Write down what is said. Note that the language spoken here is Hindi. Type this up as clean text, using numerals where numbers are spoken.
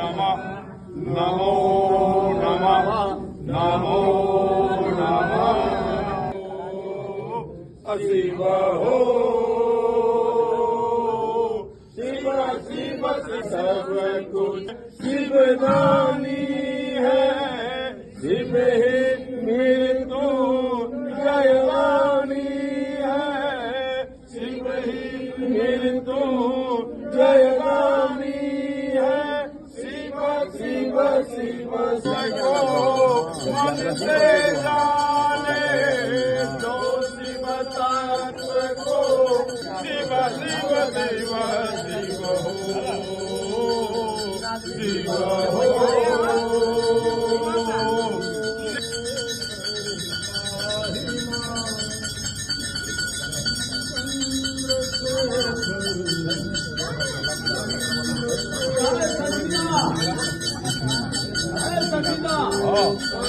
नमः नमो नमः नमो नमः शिव हो शिव शिव सब कुछ शिवदानी है शिव ही मृत्यु जयवानी है शिव ही मृत्यु जयवानी है शिव शिव शिव सको मन से जाने जो शिव तत्व को शिव शिव शिव शिव हो शिव